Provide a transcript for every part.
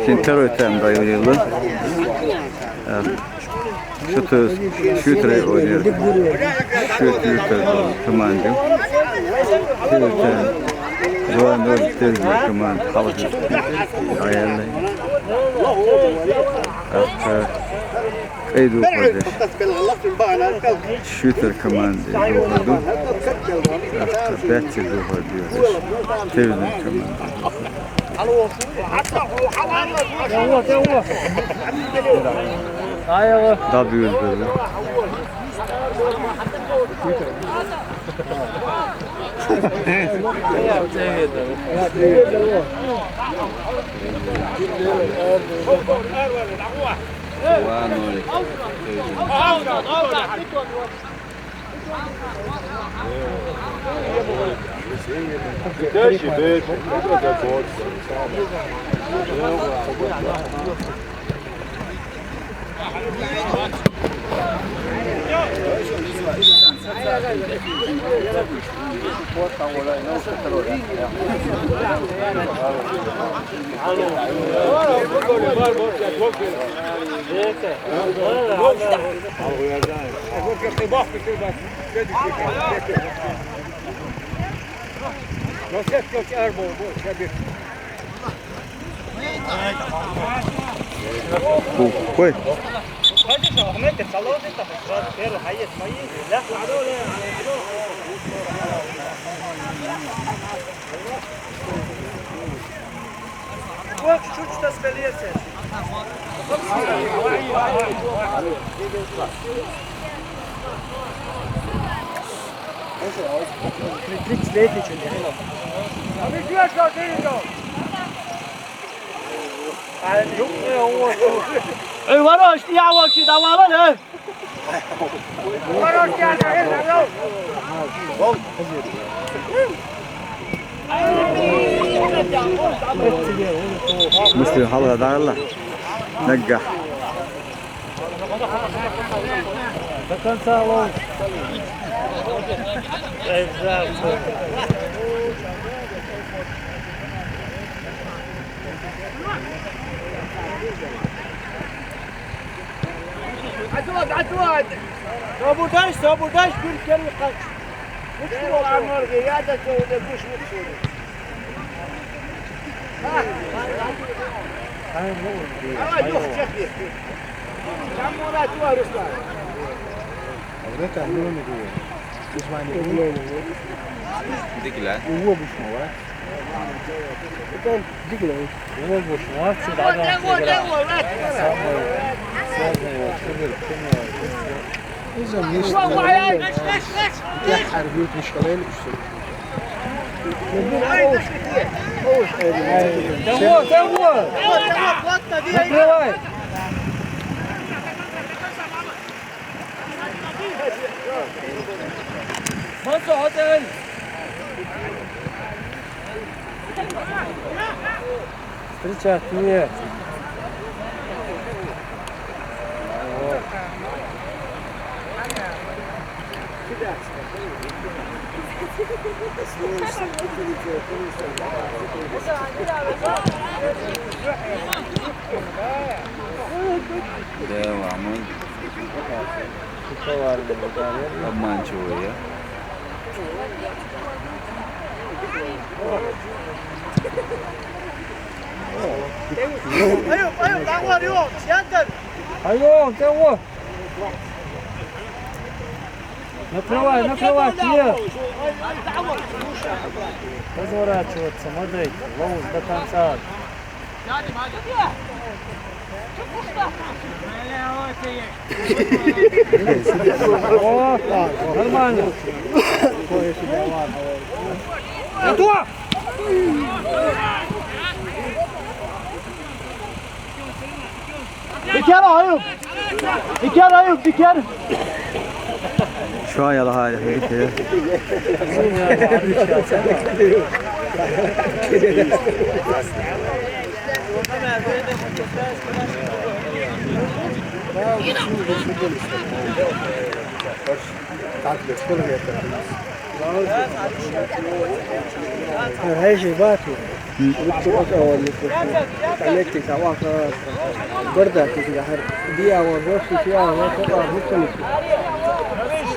Kinter ötem dayıldı. Şutre oynuyor. Şut yürütür kumandım. Şutre Doğan öğretmen kuman kalıp ayarlı. Eydu kodu. Şutre kuman doğdu. Betçi doğdu diyoruz. Televizyon kuman. Da büyüdü. Koy. Varoş ya vakti davamı ne? Varoş geldi. Müslüm halıda dağırlar. Negga. Bakın sağ ol. Güzel. عدواد صابوداش كل كلمة قش مش عمر قيادته ولا مش مقصود ها يخ شكلي كم مرات وارثنا أوريك عملوا لي جوا مش معنى Dikler. هو مش مواد دقيقة هو مش مواد شو إذا مش يا حربيت مش قليل Встречать нет. Devamı обманчиво ya. ايوه دعوة اليوم سيادتك Алло, кого? Накрывай, тебе. Разворачиваться, смотри, лоус до конца. О, нормально. Готов! Diker ayıp. Diker. Şu an yalı hali. Her şey batıyor.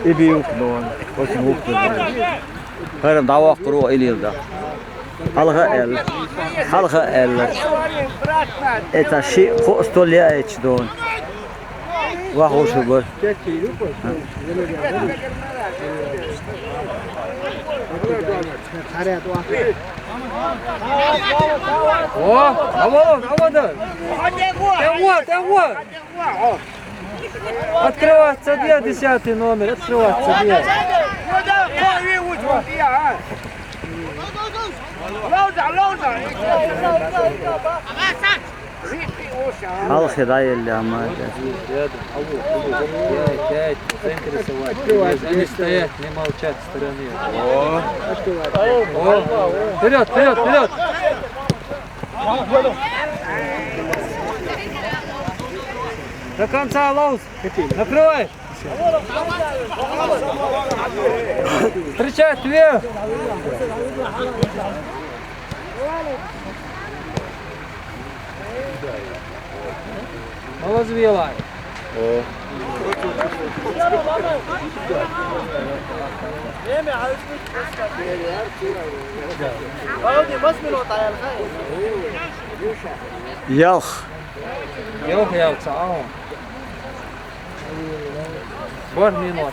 İbi yok doğan. Olsun yok da. Hayır dava kuru eliydi. Halka el. Halka el. Eta şey postolya eç doğan. Vah hoşu bu. О, Авадон. Тягу. Открываться где 10 номер, открываться где. Halka da elli ama. Дядь, заинтересовать. Не стоять, не молчать в стороне. Вперед! До конца, Лаус! Накрывай! Встречать вверх! Малозвела! Yalx. Yok, sağ ol. 4 minut.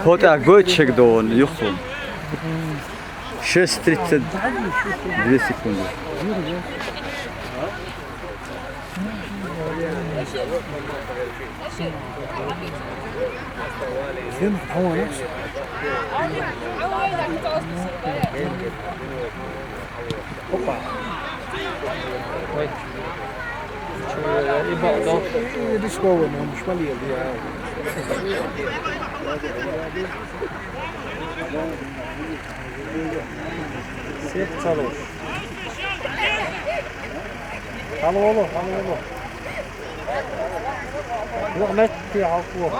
Hoda göçek doğan yoksun. 6:32 секунды. Çalış. Алло. Rahmetli Hakkı.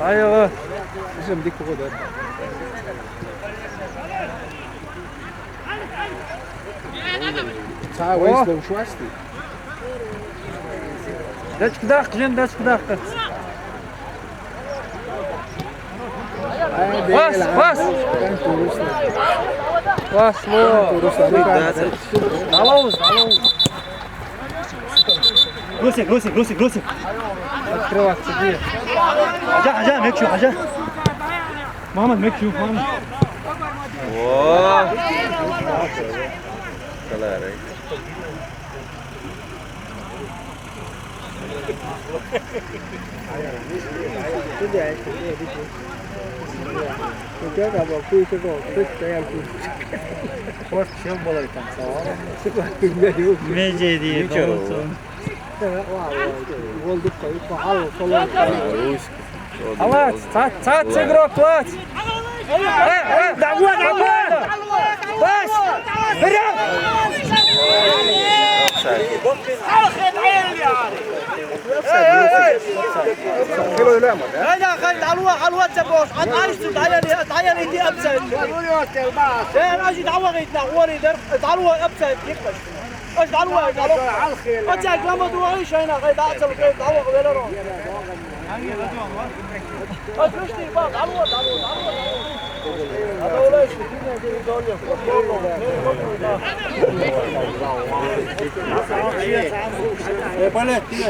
Ayağı. Bizim dik bu kadar. Sağ ويسلم شو أستي؟ دشك جن دشك بس алоуз Русик открываться где حاجة مكشوف حاجة محمد مكشوف محمد خلاص تعال تقرا كويس دعوة بس بريم انا خلي على الواتساب تعالي دي ابسط اجي دعوه يتنوري در تعالوا ابسط يكبش ايش تعالوا اجي لما دويش هنا غير اعصر كيف دعوه غير رو اشتي بقى تعالوا هذا ولا شيء دي دنيا بلد دي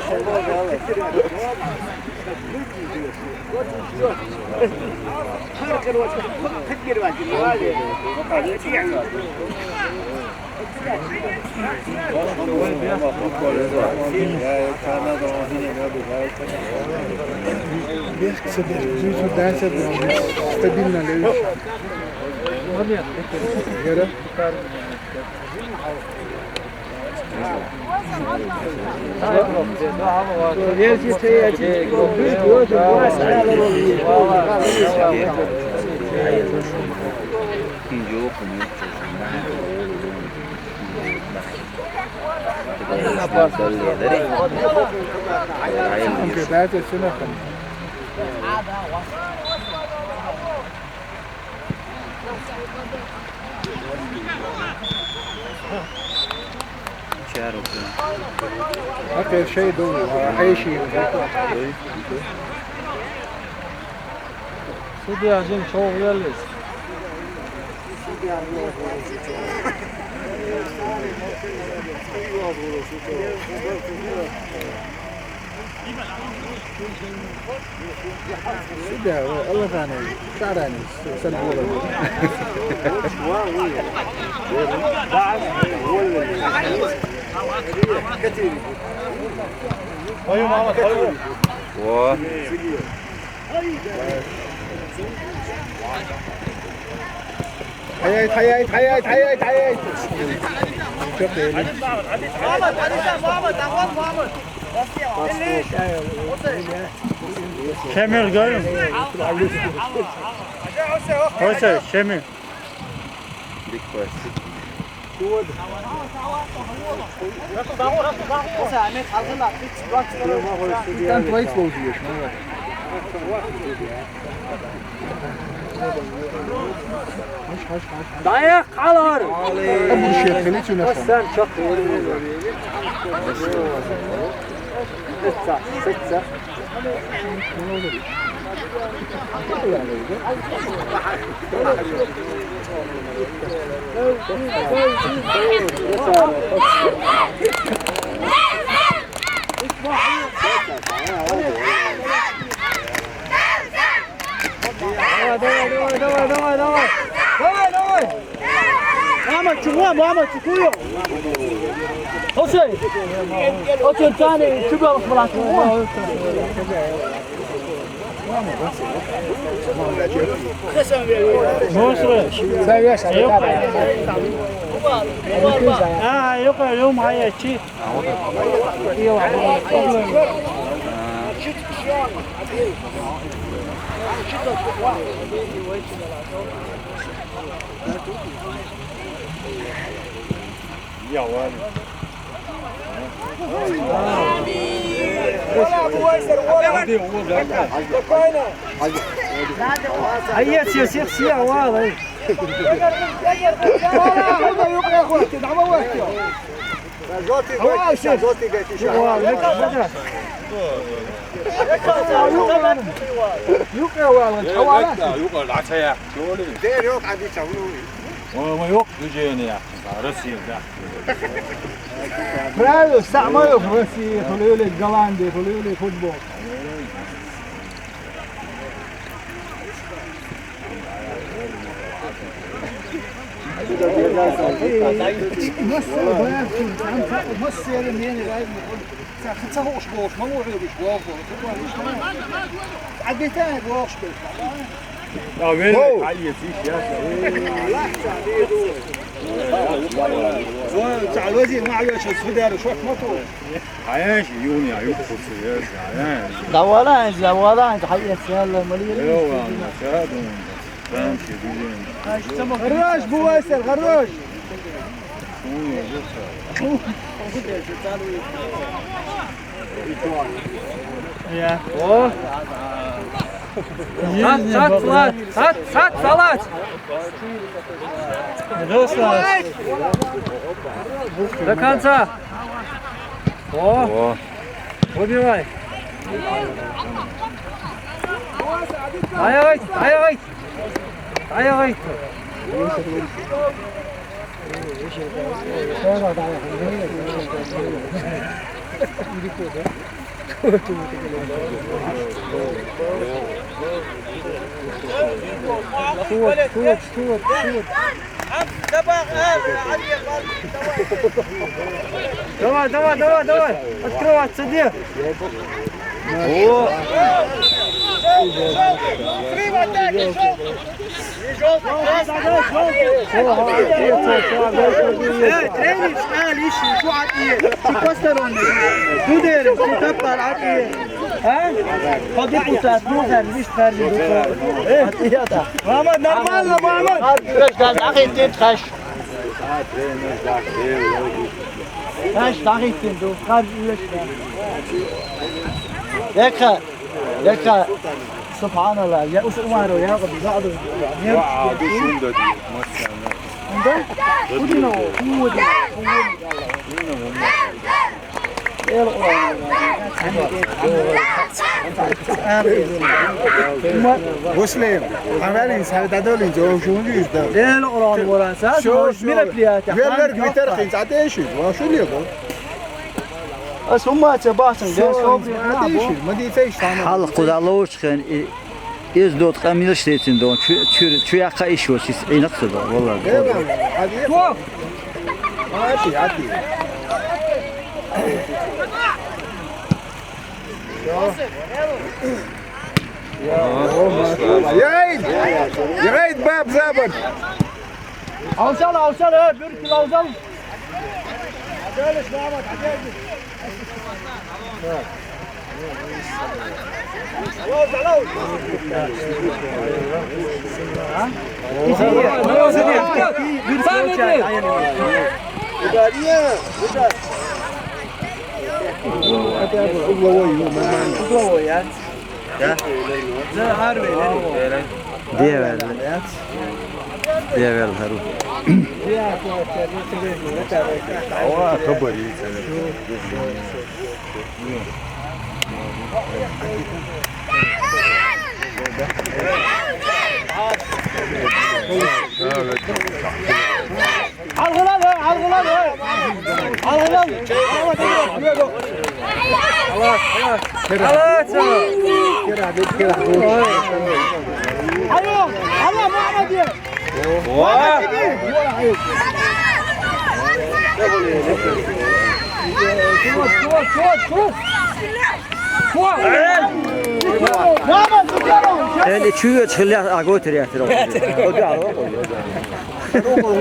آخر شيء دول أي شيء سيدي عشان شوف يلس سيدي الله ثاني شعراني سنبوله هاي ماما و حياة حياة حياة حياة حياة محمد محمد شميل قايم هسه شميل كان كويس فوزيش ضايق على الارض ابو الشيخ خليت شو نفسه حسان شق ستة давай. محمد شوفوه محمد شوفوه حسين حسين ثاني شو بيعرف بلاك يقع اليوم هاي شيء يا ولد هيا سيا واضح يوقع العشاء دير يوقع عندي شغله ويوقع يجيني يا رسي برادو استعملوا فرنسي يخلوا لي جلاندي يخلوا لي فوتبول الوزير ما عيش السودان وشوف مطور عايش يوني عيوب خصوصيات عايش زوالان تحية سهلة مليون ايوه مشاهد فاهم كده غراش بو واسر غراش يا سات صلاة до конца. О, выбивай. Аявай. Давай. Открывай, сиди. О! тренер شمال يشي شو عطيه يكسرون شو داير شو كبر عطيه ها خذ بوسات مو غير ليش خارج عطيه محمد نورمال محمد رجع اخي تتخش ايش تعيط انتو خارج ليش لك سبحان الله يا اسمارو يا قبل بعض مسلم عمالين ساعد هذول جو شو نجيز ده ليه القرآن ورا اساس مين بلياته فيرلر جيتار خين ساعد ايش وشو اللي يقول بس هم تباسن جالس ما دي فيش Halk kudalı çıkan iz dot kamil ştetin don çü yaka iş o siz inaksa da vallahi. hadi çok hadi يا عيد باب زابر اوصل bir kilo اوصل Diye verdi. Diye verdi Harun. خبري Ele çüyor çıkıyor agotur ya.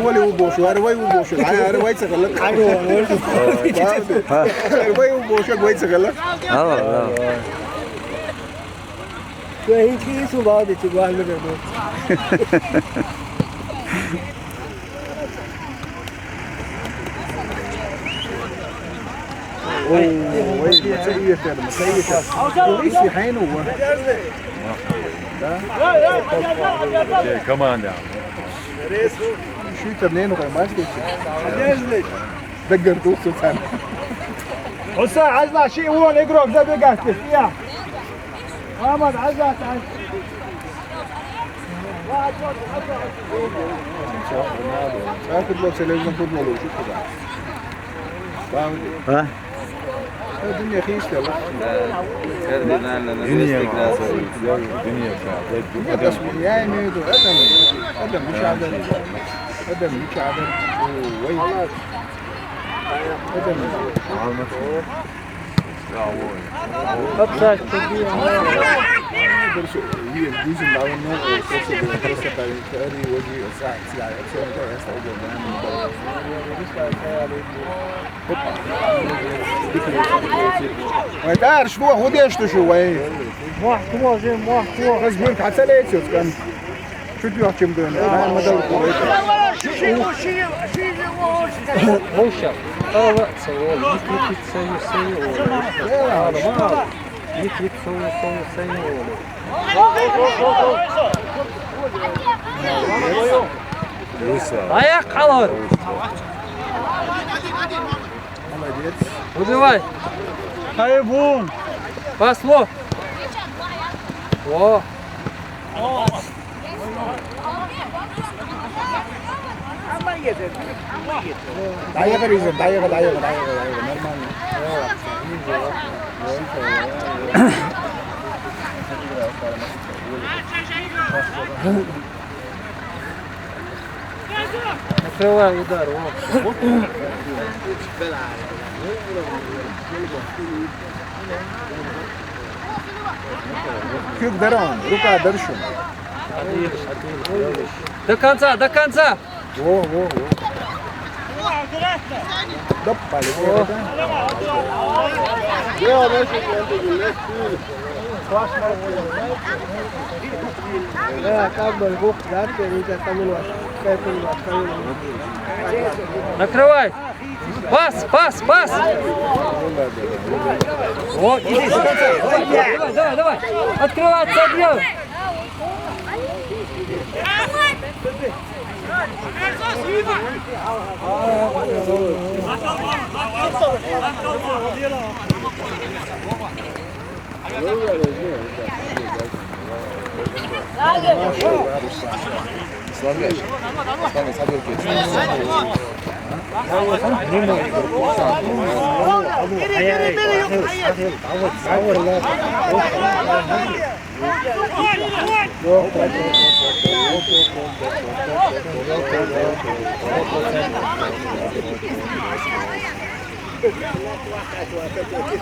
هو اللي وبوشو انا وين وبوشو انا وين تغلق وين وبوشو وين تغلق Allah. hiç su vardı ki vardı كمان يا شو ترنين وغير ما تكشف دقر توصل سنة حسين عايزنا شيء هو نقرأ زي بقاته يا محمد عايزنا تعال اخذ له تلفزيون فوتبول وشوف كذا Ha? الدنيا خيش لا دنيا يعني ادم مش عادل ادم مش عادل وين ادم ابسط كبير هي الجزء اللي عملناه الفرصه تاري وجهي ساعه ساعه ما تعرفش شنو هو ديش شو وين بس بنت حتى لا كان شو تروح كم دون انا ما دور موشة ترى لا سووا يكلك تسوي يكلك ayak kalır. Убивай. Hayvun. Пасло. О. Dayağı izin, dayağı normal. Накрывай удар. Кюк дарон, рука дыршун. До конца, до конца. Во. Дапали. Накрывай. Bas, bas, bas. О, иди. Давай, давай, давай. Открываться, открывай.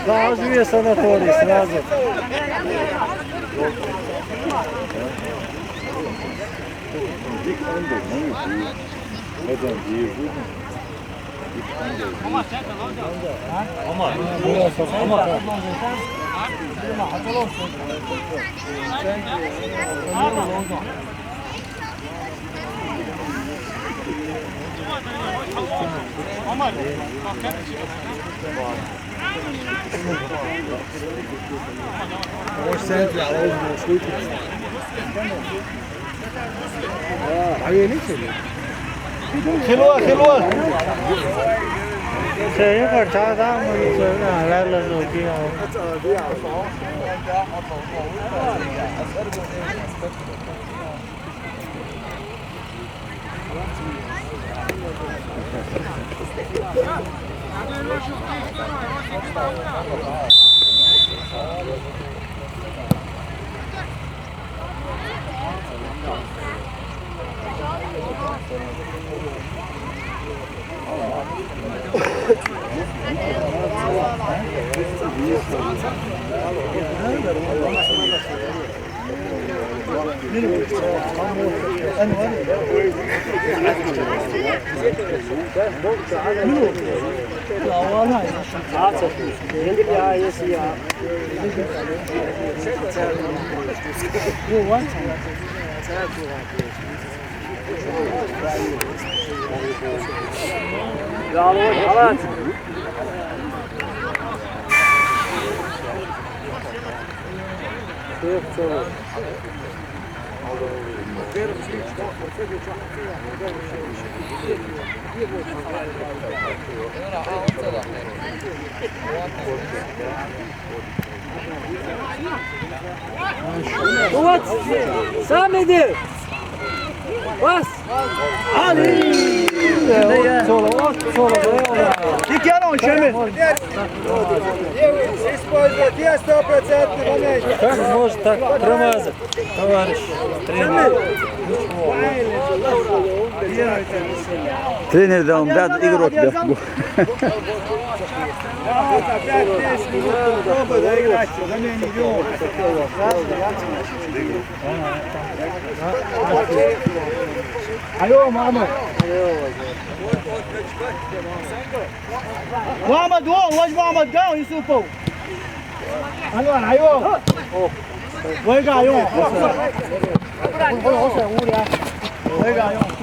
Сразу вес Анатолий, сразу. Hoş sen على وزن شوي عيني حلوة حلوة Şey parça da mı söyler lazım ki Вот, сам иди. Bas. Ali. sola Dik yana Şemil. Как может так промазать, товарищ тренер? Trener de on da igr otdu. Alo Mahmut. Muhammed وين وجه محمد قاو يسوقوا الوان ايوه وين قايون وين قايون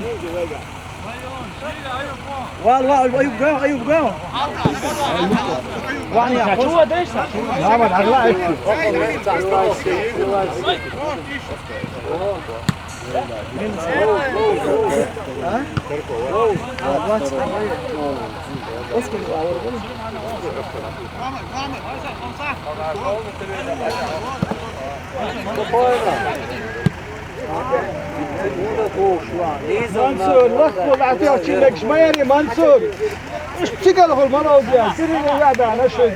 ايوب قاو ايوب قاو وعني هو ايش محمد اغلى منصور وقفوا بعطيها تشيلك شميري منصور ايش بتقلقوا المناوض سيري قاعد انا شو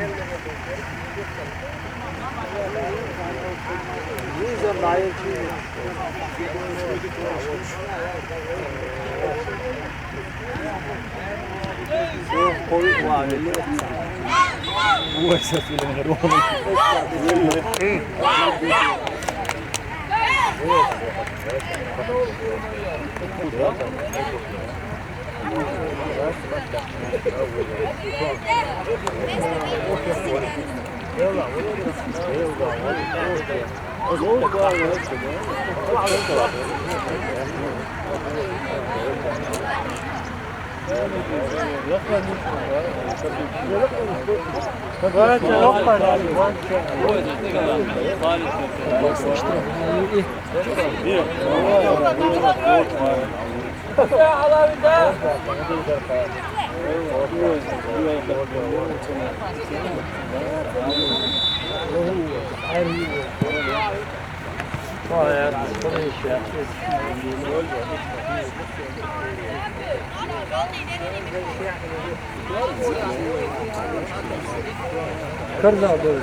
Kırza böldü.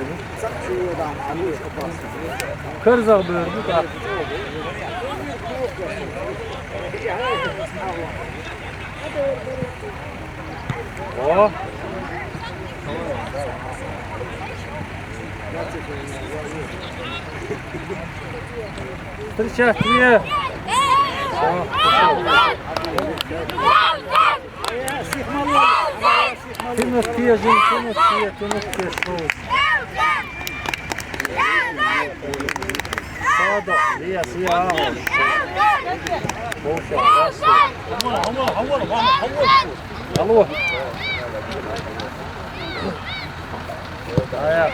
Kırza böldü. Oh. Встречайте. Темноте, женщина, темноте, шоу. Сада, лес, я. Алло. Да,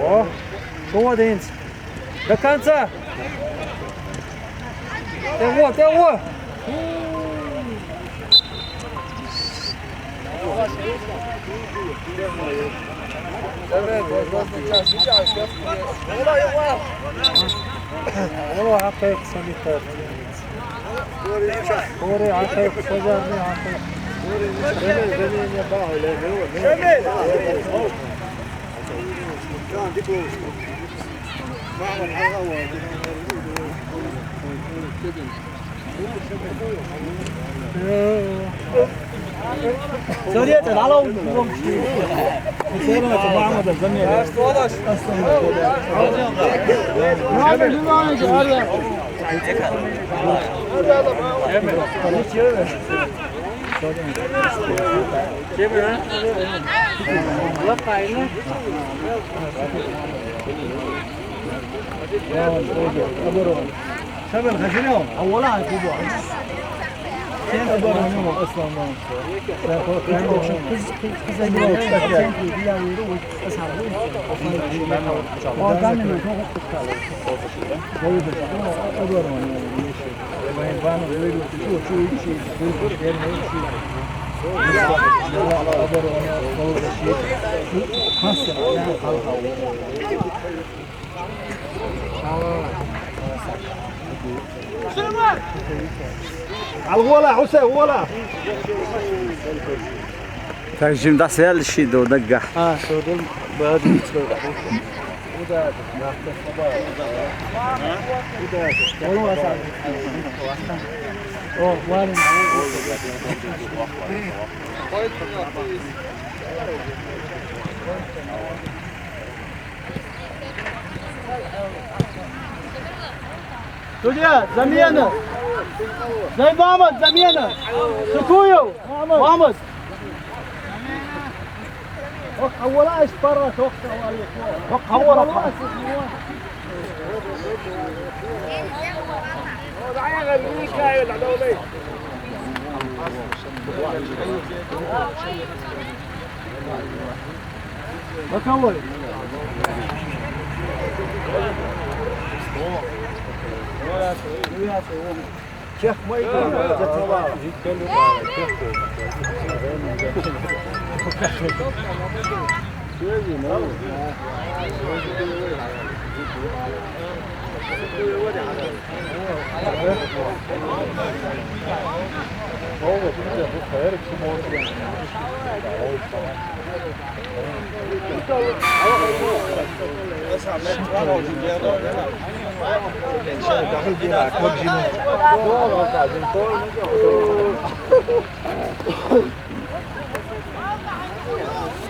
О, молодец. До конца. Его. والله عطيك صديقات. كوري عطيك صديقني عطيك. سوريا تعالوا نقوم سيرنا تبع محمد الزميل شباب خشنهم أولها يجيبوا كان أبرهنهم أصلا ما الغولا حسين غولا ترجم ده سهل الشيء ده ودقح شو دول بعد دنيا زمينا زي محمد زمينا سكويو محمد أولا إيش برا وقت أولا بكول شيخ ما يقدر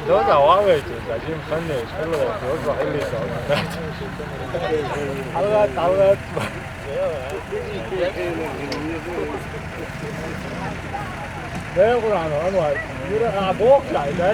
ده عوامل عايزين نفنش حلوه توزع اللي سوا حلقات ده يقول عنه انواع يقول ابوك لا